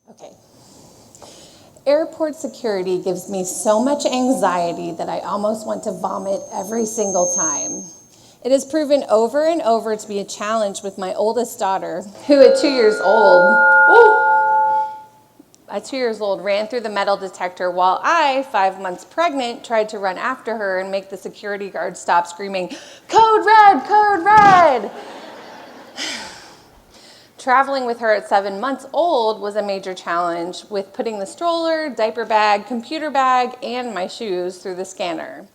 Okay. Airport security gives me so much anxiety that I almost want to vomit every single time. It has proven over and over to be a challenge with my oldest daughter, who at 2 years old, ran through the metal detector while I, 5 months pregnant, tried to run after her and make the security guard stop screaming, "Code red, code red!" Traveling with her at 7 months old was a major challenge with putting the stroller, diaper bag, computer bag, and my shoes through the scanner.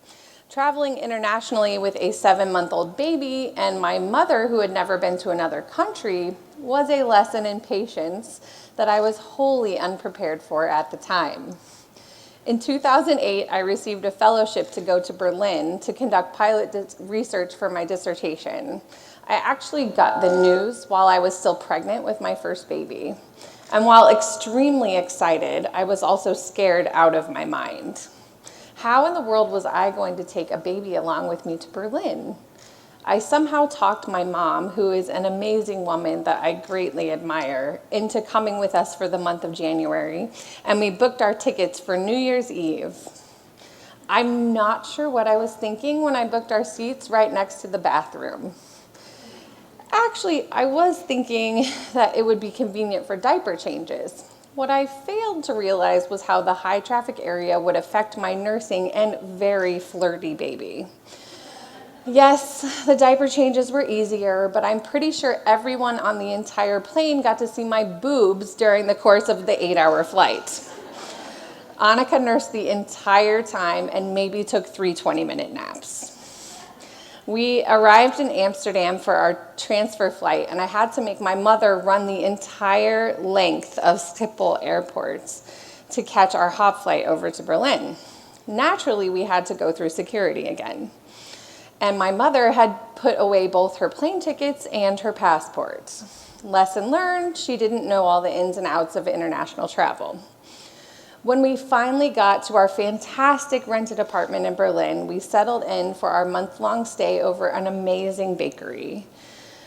Traveling internationally with a 7-month-old baby and my mother, who had never been to another country, was a lesson in patience that I was wholly unprepared for at the time. In 2008, I received a fellowship to go to Berlin to conduct pilot research for my dissertation. I actually got the news while I was still pregnant with my first baby. And while extremely excited, I was also scared out of my mind. How in the world was I going to take a baby along with me to Berlin? I somehow talked my mom, who is an amazing woman that I greatly admire, into coming with us for the month of January, and we booked our tickets for New Year's Eve. I'm not sure what I was thinking when I booked our seats right next to the bathroom. Actually, I was thinking that it would be convenient for diaper changes. What I failed to realize was how the high traffic area would affect my nursing and very flirty baby. Yes, the diaper changes were easier, but I'm pretty sure everyone on the entire plane got to see my boobs during the course of the 8-hour flight. Annika nursed the entire time and maybe took 3 20-minute naps. We arrived in Amsterdam for our transfer flight, and I had to make my mother run the entire length of Schiphol Airport to catch our hop flight over to Berlin. Naturally, we had to go through security again. And my mother had put away both her plane tickets and her passport. Lesson learned, she didn't know all the ins and outs of international travel. When we finally got to our fantastic rented apartment in Berlin, we settled in for our month-long stay over an amazing bakery.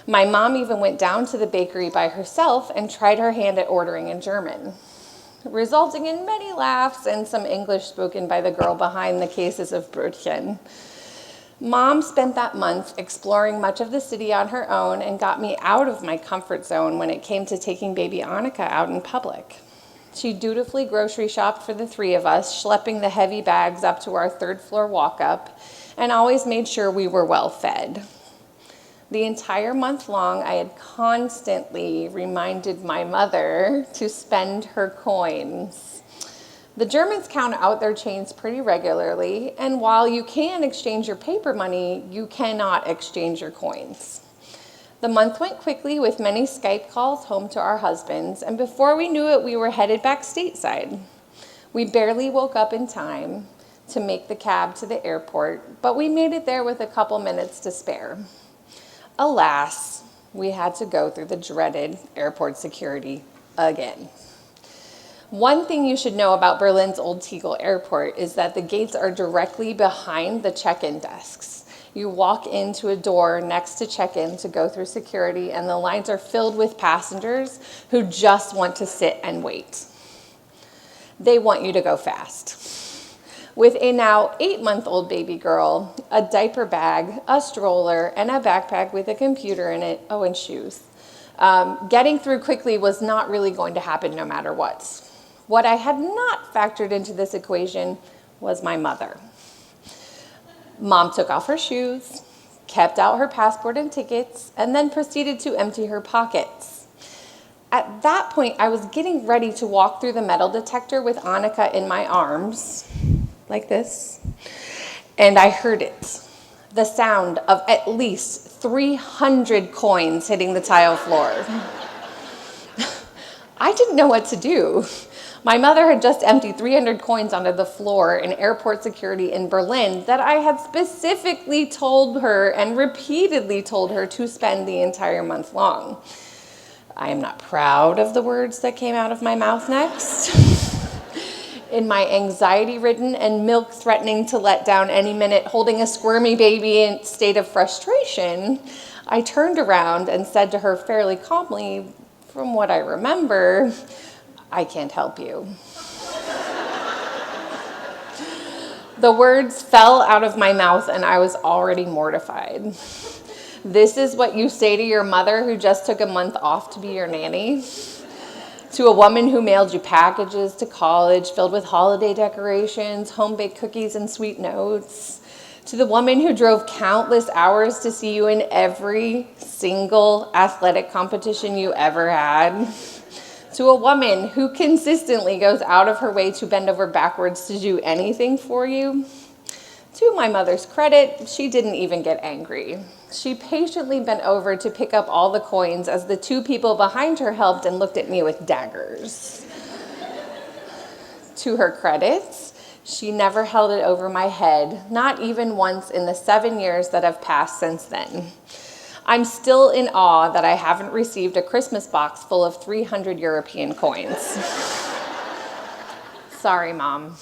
My mom even went down to the bakery by herself and tried her hand at ordering in German, resulting in many laughs and some English spoken by the girl behind the cases of Brötchen. Mom spent that month exploring much of the city on her own and got me out of my comfort zone when it came to taking baby Annika out in public. She dutifully grocery shopped for the 3 of us, schlepping the heavy bags up to our 3rd floor walk-up, and always made sure we were well fed. The entire month long, I had constantly reminded my mother to spend her coins. The Germans count out their change pretty regularly, and while you can exchange your paper money, you cannot exchange your coins. The month went quickly with many Skype calls home to our husbands, and before we knew it, we were headed back stateside. We barely woke up in time to make the cab to the airport, but we made it there with a couple minutes to spare. Alas, we had to go through the dreaded airport security again. One thing you should know about Berlin's Old Tegel Airport is that the gates are directly behind the check-in desks. You walk into a door next to check-in to go through security, and the lines are filled with passengers who just want to sit and wait. They want you to go fast. With a now 8-month-old baby girl, a diaper bag, a stroller, and a backpack with a computer in it, and shoes. Getting through quickly was not really going to happen no matter what. What I had not factored into this equation was my mother. Mom took off her shoes, kept out her passport and tickets, and then proceeded to empty her pockets. At that point, I was getting ready to walk through the metal detector with Annika in my arms, like this, and I heard it. The sound of at least 300 coins hitting the tile floor. I didn't know what to do. My mother had just emptied 300 coins onto the floor in airport security in Berlin that I had specifically told her and repeatedly told her to spend the entire month long. I am not proud of the words that came out of my mouth next. In my anxiety-ridden and milk-threatening to let down any minute, holding a squirmy baby in a state of frustration, I turned around and said to her fairly calmly, from what I remember, I can't help you. The words fell out of my mouth and I was already mortified. This is what you say to your mother who just took a month off to be your nanny? To a woman who mailed you packages to college filled with holiday decorations, home-baked cookies, and sweet notes? To the woman who drove countless hours to see you in every single athletic competition you ever had? To a woman who consistently goes out of her way to bend over backwards to do anything for you? To my mother's credit, she didn't even get angry. She patiently bent over to pick up all the coins as the two people behind her helped and looked at me with daggers. To her credit, she never held it over my head, not even once in the 7 years that have passed since then. I'm still in awe that I haven't received a Christmas box full of 300 European coins. Sorry, Mom.